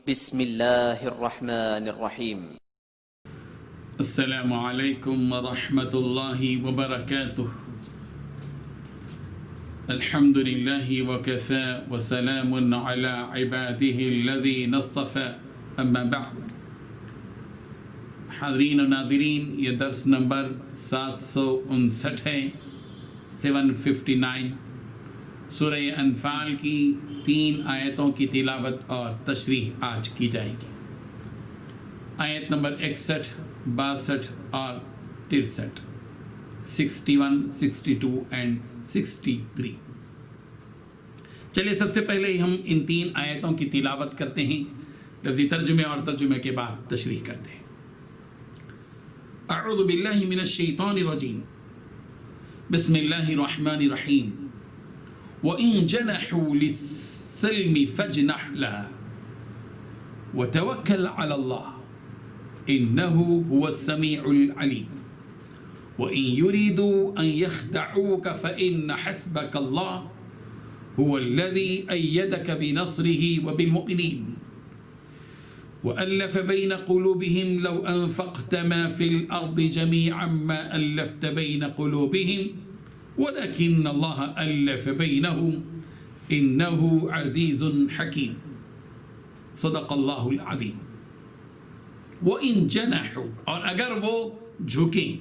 بسم اللہ الرحمن الرحیم۔ السلام علیکم ورحمۃ اللہ وبرکاتہ۔ الحمد للہ وکفی وسلام علی عباده الذین اصطفی، اما بعد۔ حاضرین و ناظرین، یہ درس نمبر 759 ہے، 759۔ سورہ انفال کی 3 آیتوں کی تلاوت اور تشریح آج کی جائے گی۔ آیت نمبر 61، 62 اور 63، 61، 62 اینڈ 63۔ چلیے سب سے پہلے ہم ان 3 آیتوں کی تلاوت کرتے ہیں، لفظی ترجمے اور ترجمے کے بعد تشریح کرتے ہیں۔ اعوذ باللہ من الشیطان الرجیم، بسم اللہ الرحمن الرحیم۔ وَإِن جَنَحُوا لِلسَّلْمِ فَاجْنَحْ لَهَا وَتَوَكَّلْ عَلَى اللَّهِ إِنَّهُ هُوَ السَّمِيعُ الْعَلِيمُ وَإِن يُرِيدُوا أَن يَخْدَعُوكَ فَإِنَّ حَسْبَكَ اللَّهُ هُوَ الَّذِي أَيَّدَكَ بِنَصْرِهِ وَبِالْمُؤْمِنِينَ وَأَلَّفَ بَيْنَ قُلُوبِهِمْ لَوْ أَنفَقْتَ مَا فِي الْأَرْضِ جَمِيعًا مَا أَلَّفْتَ بَيْنَ قُلُوبِهِمْ وَلَكِنَّ اللَّهَ أَلَّفَ بَيْنَهُمْ إِنَّهُ عَزِيزٌ حَكِيمٌ۔ صدق اللہ العظیم۔ وَإِن جَنَحُوا، اور اگر وہ جھکیں،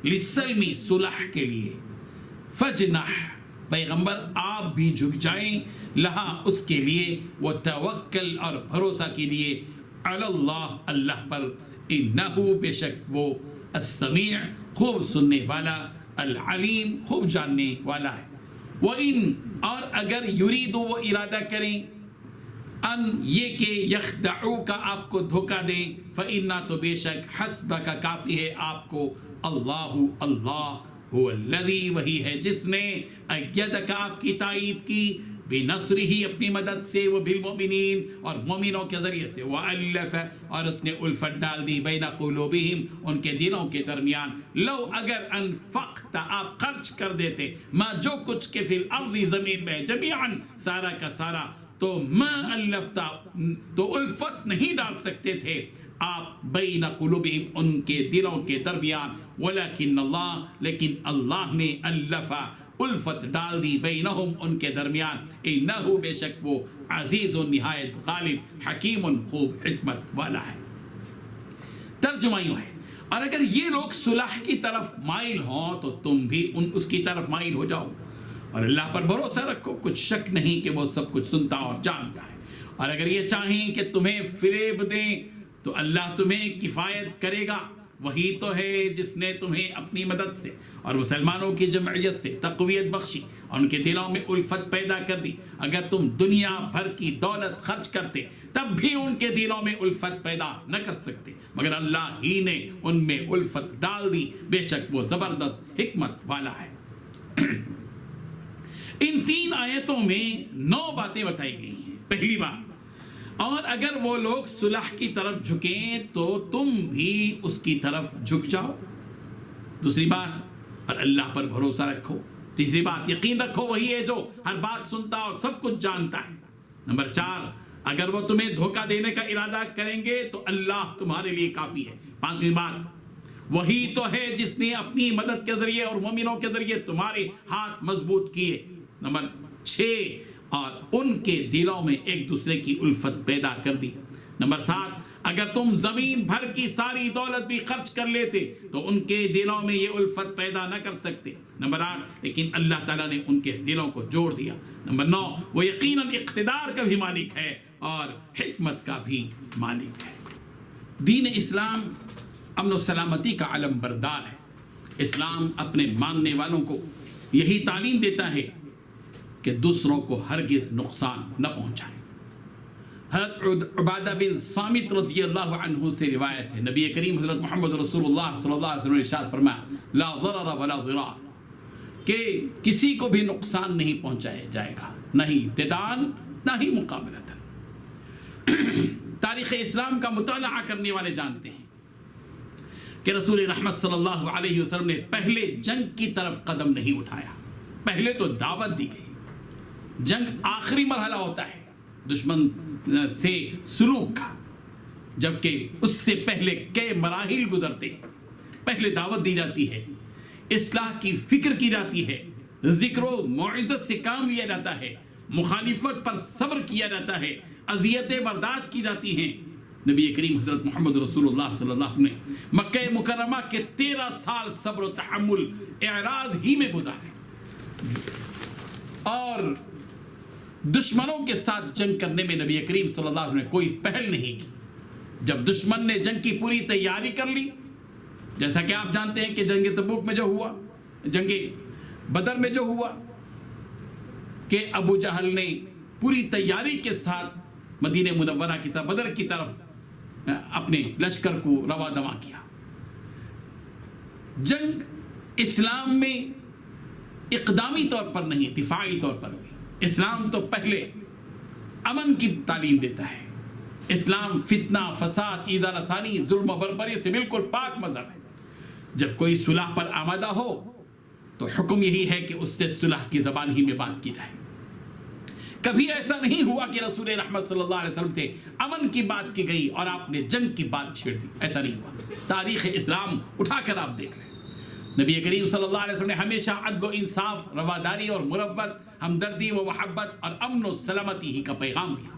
لِلسَّلْمِ صلح کے لیے، فَجْنَحْ، پیغمبر آپ بھی جھک جائیں، لہا اس کے لیے، وَتَوَكَّلْ، اور بھروسہ کیجئے، عَلَى اللَّهِ، اللہ پر، إِنَّهُ، بے شک وہ، السمیع، خوب سننے والا، العلیم، خوب جاننے والا ہے۔ وَإِن، اور اگر یریدو، وہ ارادہ کریں، ان یہ کہ یخدعوک، آپ کو دھوکہ دیں، فإنا، تو بے شک، حسبک، کافی ہے آپ کو، اللہ، اللہ، هو الذی، وہی ہے جس نے، ایدک، آپ کی تائید کی، بنصرہ، اپنی مدد سے، وبالمؤمنین، اور مومنوں کے ذریعے سے، وَأَلَّفَ، اور اس نے الفت ڈال دی، بین قلوبہم، ان کے دلوں کے درمیان، لو، اگر، انفقت، آپ خرچ کر دیتے، ما، جو کچھ کہ فی الارض، زمین میں، جمیعاً، سارا کا سارا، تو ما الفتا، تو الفت نہیں ڈال سکتے تھے آپ، بین قلوبہم، ان کے دلوں کے درمیان، ولیکن اللہ، لیکن اللہ نے، الفا، الفت ڈال دی، بینہم، ان کے درمیان، انہو، بے شک وہ، عزیز، نہایت غالب، حکیم، خوب حکمت والا ہے۔ ترجمہ یوں ہے، اور اگر یہ لوگ صلح کی طرف مائل ہوں تو تم بھی اس کی طرف مائل ہو جاؤ، اور اللہ پر بھروسہ رکھو، کچھ شک نہیں کہ وہ سب کچھ سنتا اور جانتا ہے۔ اور اگر یہ چاہیں کہ تمہیں فریب دیں تو اللہ تمہیں کفایت کرے گا، وہی تو ہے جس نے تمہیں اپنی مدد سے اور مسلمانوں کی جمعیت سے تقویت بخشی اور ان کے دلوں میں الفت پیدا کر دی۔ اگر تم دنیا بھر کی دولت خرچ کرتے تب بھی ان کے دلوں میں الفت پیدا نہ کر سکتے، مگر اللہ ہی نے ان میں الفت ڈال دی، بے شک وہ زبردست حکمت والا ہے۔ ان 3 آیتوں میں 9 باتیں بتائی گئی ہیں۔ پہلی بات، اور اگر وہ لوگ صلح کی طرف جھکیں تو تم بھی اس کی طرف جھک جاؤ۔ دوسری بات، اور اللہ پر بھروسہ رکھو۔ تیسری بات، یقین رکھو وہی ہے جو ہر بات سنتا اور سب کچھ جانتا ہے۔ نمبر 4، اگر وہ تمہیں دھوکہ دینے کا ارادہ کریں گے تو اللہ تمہارے لیے کافی ہے۔ پانچویں بات، وہی تو ہے جس نے اپنی مدد کے ذریعے اور مومنوں کے ذریعے تمہارے ہاتھ مضبوط کیے۔ نمبر 6، اور ان کے دلوں میں ایک دوسرے کی الفت پیدا کر دی۔ نمبر 7، اگر تم زمین بھر کی ساری دولت بھی خرچ کر لیتے تو ان کے دلوں میں یہ الفت پیدا نہ کر سکتے۔ نمبر 8، لیکن اللہ تعالیٰ نے ان کے دلوں کو جوڑ دیا۔ نمبر 9، وہ یقیناً اقتدار کا بھی مالک ہے اور حکمت کا بھی مالک ہے۔ دین اسلام امن و سلامتی کا علم بردار ہے۔ اسلام اپنے ماننے والوں کو یہی تعلیم دیتا ہے کہ دوسروں کو ہرگز نقصان نہ پہنچائیں۔ حضرت عبادہ بن صامت رضی اللہ عنہ سے روایت ہے، نبی کریم حضرت محمد رسول اللہ صلی اللہ علیہ وسلم نے ارشاد فرمایا، لا ضرر ولا ضرار، کہ کسی کو بھی نقصان نہیں پہنچایا جائے گا، نہ ہی ابتداءً نہ ہی مقابلتاً۔ تاریخ اسلام کا مطالعہ کرنے والے جانتے ہیں کہ رسول رحمت صلی اللہ علیہ وسلم نے پہلے جنگ کی طرف قدم نہیں اٹھایا، پہلے تو دعوت دی گئی۔ جنگ آخری مرحلہ ہوتا ہے، دشمن سے سلوک کا، جبکہ اس سے پہلے کئی مراحل گزرتے ہیں۔ پہلے دعوت دی جاتی ہے، اصلاح کی فکر کی جاتی ہے، ذکر و موعظت سے کام لیا جاتا ہے، مخالفت پر صبر کیا جاتا ہے، اذیتیں برداشت کی جاتی ہیں۔ نبی کریم حضرت محمد رسول اللہ صلی اللہ علیہ وسلم نے مکہ مکرمہ کے 13 سال صبر و تحمل اعراض ہی میں گزارے، اور دشمنوں کے ساتھ جنگ کرنے میں نبی کریم صلی اللہ علیہ وسلم نے کوئی پہل نہیں کی۔ جب دشمن نے جنگ کی پوری تیاری کر لی، جیسا کہ آپ جانتے ہیں کہ جنگ تبوک میں جو ہوا، جنگ بدر میں جو ہوا کہ ابو جہل نے پوری تیاری کے ساتھ مدینہ منورہ کی طرف، بدر کی طرف اپنے لشکر کو رواں دواں کیا۔ جنگ اسلام میں اقدامی طور پر نہیں، دفاعی طور پر ہوئی۔ اسلام تو پہلے امن کی تعلیم دیتا ہے۔ اسلام فتنہ، فساد، ایذا رسانی، ظلم و بربری سے بالکل پاک مذہب ہے۔ جب کوئی صلح پر آمادہ ہو تو حکم یہی ہے کہ اس سے صلح کی زبان ہی میں بات کی جائے۔ کبھی ایسا نہیں ہوا کہ رسول رحمت صلی اللہ علیہ وسلم سے امن کی بات کی گئی اور آپ نے جنگ کی بات چھیڑ دی، ایسا نہیں ہوا۔ تاریخ اسلام اٹھا کر آپ دیکھ لیں، نبی کریم صلی اللہ علیہ وسلم نے ہمیشہ عدل و انصاف، رواداری اور مروت، ہمدردی و محبت اور امن و سلامتی ہی کا پیغام دیا۔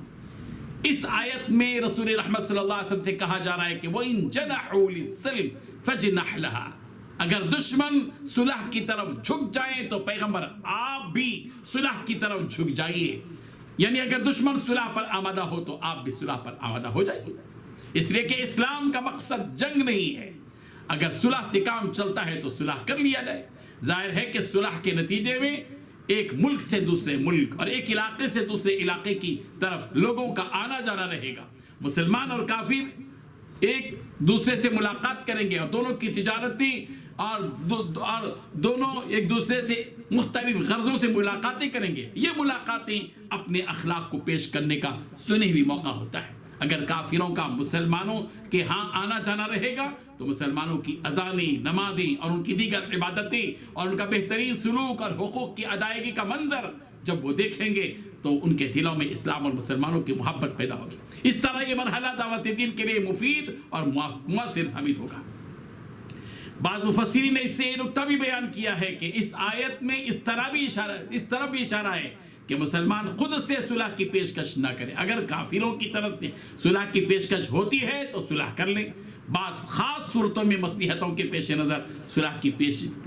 اس آیت میں رسول رحمت صلی اللہ علیہ وسلم سے کہا جا رہا ہے کہ وَإِن جَنَحُوا لِلسَّلْمِ فَجْنَحْ لَهَا، اگر دشمن صلح کی طرف جھک جائیں تو پیغمبر آپ بھی صلح کی طرف جھک جائیے، یعنی اگر دشمن صلح پر آمادہ ہو تو آپ بھی صلح پر آمادہ ہو جائیے، اس لیے کہ اسلام کا مقصد جنگ نہیں ہے۔ اگر صلح سے کام چلتا ہے تو صلح کر لیا جائے۔ ظاہر ہے کہ صلح کے نتیجے میں ایک ملک سے دوسرے ملک اور ایک علاقے سے دوسرے علاقے کی طرف لوگوں کا آنا جانا رہے گا۔ مسلمان اور کافر ایک دوسرے سے ملاقات کریں گے اور دونوں کی تجارتی اور دونوں ایک دوسرے سے مختلف غرضوں سے ملاقاتیں کریں گے۔ یہ ملاقاتیں اپنے اخلاق کو پیش کرنے کا سنہری موقع ہوتا ہے۔ اگر کافروں کا مسلمانوں کے ہاں آنا جانا رہے گا تو مسلمانوں کی اذانیں، نمازیں اور ان کی دیگر عبادتیں اور ان کا بہترین سلوک اور حقوق کی ادائیگی کا منظر جب وہ دیکھیں گے تو ان کے دلوں میں اسلام اور مسلمانوں کی محبت پیدا ہوگی۔ اس طرح یہ مرحلہ دعوت دین کے لیے مفید اور مؤثر ثابت ہوگا۔ بعض مفسرین نے اس سے یہ نکتہ بھی بیان کیا ہے کہ اس آیت میں اس طرح بھی اشارہ ہے کہ مسلمان خود سے صلح کی پیشکش نہ کرے۔ اگر کافروں کی طرف سے صلح کی پیشکش ہوتی ہے تو صلح کر لیں۔ بعض خاص صورتوں میں مصلحتوں کے پیش نظر صلح کی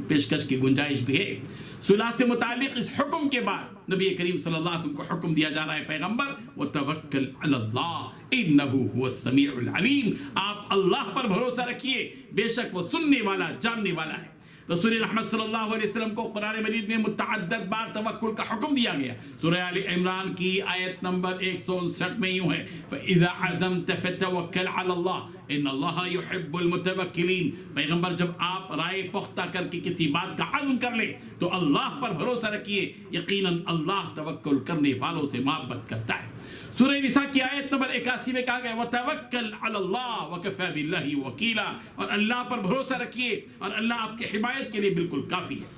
پیشکش کی گنجائش بھی ہے۔ صلح سے متعلق اس حکم کے بعد نبی کریم صلی اللہ علیہ وسلم کو حکم دیا جا رہا ہے، پیغمبر وتوکل علی اللہ انہ هو السمیع العلیم، آپ اللہ پر بھروسہ رکھیے، بے شک وہ سننے والا، جاننے والا ہے۔ رسول رحمت صلی اللہ علیہ وسلم کو قرآن مجید میں متعدد بار توکل کا حکم دیا گیا۔ سورہ آل عمران کی آیت نمبر 159 میں یوں ہے فَإِذَا عَزَمْتَ فَتَوَكَّلْ عَلَى اللَّهِ إِنَّ اللَّهَ يُحِبُّ الْمُتَوَكِّلِينَ، پیغمبر جب آپ رائے پختہ کر کے کسی بات کا عزم کر لیں تو اللہ پر بھروسہ رکھیے، یقیناً اللہ توکل کرنے والوں سے محبت کرتا ہے۔ سورہ نساء کی آیت نمبر 81 میں کہا گیا وَتَوَكَّلْ عَلَى اللَّهِ وَكَفَى بِاللَّهِ وَكِيلًا، اور اللہ پر بھروسہ رکھیے اور اللہ آپ کی حمایت کے لیے بالکل کافی ہے۔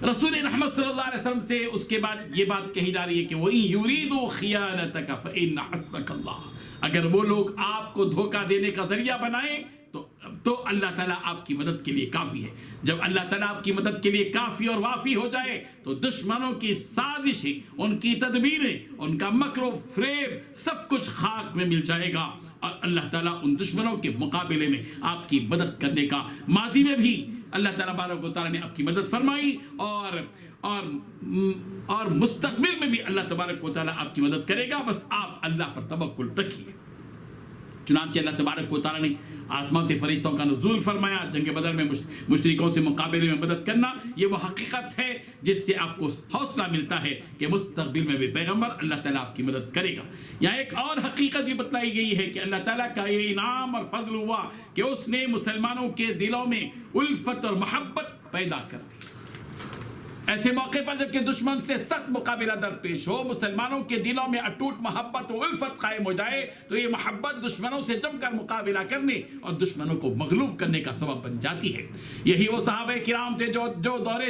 رسول رحمت صلی اللہ علیہ وسلم سے اس کے بعد یہ بات کہی جا رہی ہے کہ وَإِن يُرِيدُوا خِيَانَتَكَ فَإِنَّ حَسْبَكَ اللَّهُ، اگر وہ لوگ آپ کو دھوکہ دینے کا ذریعہ بنائیں تو اللہ تعالیٰ آپ کی مدد کے لیے کافی ہے۔ جب اللہ تعالیٰ آپ کی مدد کے لیے کافی اور وافی ہو جائے تو دشمنوں کی سازشیں، ان کی تدبیریں، ان کا مکر و فریب سب کچھ خاک میں مل جائے گا، اور اللہ تعالیٰ ان دشمنوں کے مقابلے میں آپ کی مدد کرنے کا، ماضی میں بھی اللہ تعالیٰ بارک و تعالیٰ نے آپ کی مدد فرمائی اور مستقبل میں بھی اللہ تبارک و تعالیٰ آپ کی مدد کرے گا، بس آپ اللہ پر توکل رکھیے۔ چنانچہ اللہ تبارک و تعالیٰ نے آسمان سے فرشتوں کا نزول فرمایا۔ جنگ بدر میں مشرکوں سے مقابلے میں مدد کرنا یہ وہ حقیقت ہے جس سے آپ کو حوصلہ ملتا ہے کہ مستقبل میں بھی پیغمبر اللہ تعالیٰ آپ کی مدد کرے گا۔ یہاں ایک اور حقیقت بھی بتلائی گئی ہے کہ اللہ تعالیٰ کا یہ انعام اور فضل ہوا کہ اس نے مسلمانوں کے دلوں میں الفت اور محبت پیدا کر دی۔ ایسے موقع پر جب کہ دشمن سے سخت مقابلہ درپیش ہو، مسلمانوں کے دلوں میں اٹوٹ محبت و الفت قائم ہو جائے تو یہ محبت دشمنوں سے جم کر مقابلہ کرنے اور دشمنوں کو مغلوب کرنے کا سبب بن جاتی ہے۔ یہی وہ صحابہ کرام تھے جو دور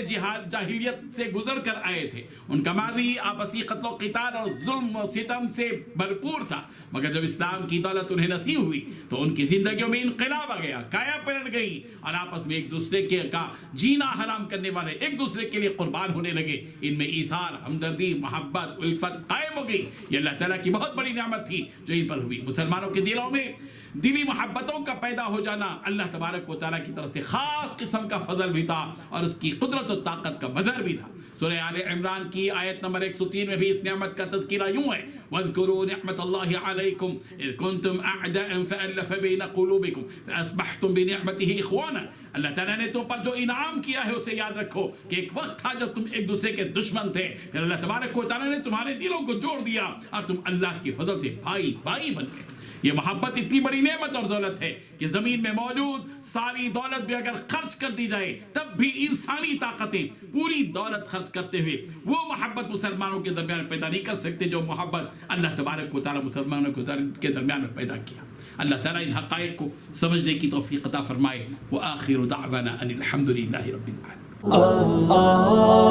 جاہلیت سے گزر کر آئے تھے۔ ان کا ماضی آپسی قتل و قتال اور ظلم و ستم سے بھرپور تھا، مگر جب اسلام کی دولت انہیں نصیب ہوئی تو ان کی زندگیوں میں انقلاب آ گیا، کایا پلٹ گئی، اور آپس میں ایک دوسرے کا جینا حرام کرنے والے ایک دوسرے کے لیے قربان ہونے لگے۔ ان میں ایثار، ہمدردی، محبت، الفت قائم ہو گئی۔ یہ اللہ تعالیٰ کی بہت بڑی نعمت تھی جو ان پر ہوئی۔ مسلمانوں کے دلوں میں دلی محبتوں کا پیدا ہو جانا اللہ تبارک و تعالیٰ کی طرف سے خاص قسم کا فضل بھی تھا اور اس کی قدرت و طاقت کا مظہر بھی تھا۔ سورہ آل عمران کی آیت نمبر 103 میں بھی اس نعمت کا تذکرہ یوں ہے، وَاذْكُرُوا نِعْمَةَ اللَّهِ عَلَيْكُمْ إِذْ كُنْتُمْ أَعْدَاءً فَأَلَّفَ بَيْنَ قُلُوبِكُمْ فَأَصْبَحْتُمْ بِنِعْمَتِهِ إِخْوَانًا۔ اللہ تعالیٰ نے تم پر جو انعام کیا ہے اسے یاد رکھو کہ ایک وقت تھا جب تم ایک دوسرے کے دشمن تھے، پھر اللہ تبارک و تعالیٰ نے تمہارے دلوں کو جوڑ دیا اور تم اللہ کے فضل سے بھائی بھائی بن گئے۔ یہ محبت اتنی بڑی نعمت اور دولت ہے کہ زمین میں موجود ساری دولت بھی اگر خرچ کر دی جائے تب بھی انسانی طاقتیں پوری دولت خرچ کرتے ہوئے وہ محبت مسلمانوں کے درمیان پیدا نہیں کر سکتے جو محبت اللہ تبارک و تعالیٰ مسلمانوں کے درمیان میں پیدا کیا۔ اللہ تعالیٰ ان حقائق کو سمجھنے کی توفیق عطا فرمائے۔ وآخر دعوانا ان الحمد للہ رب العالمین۔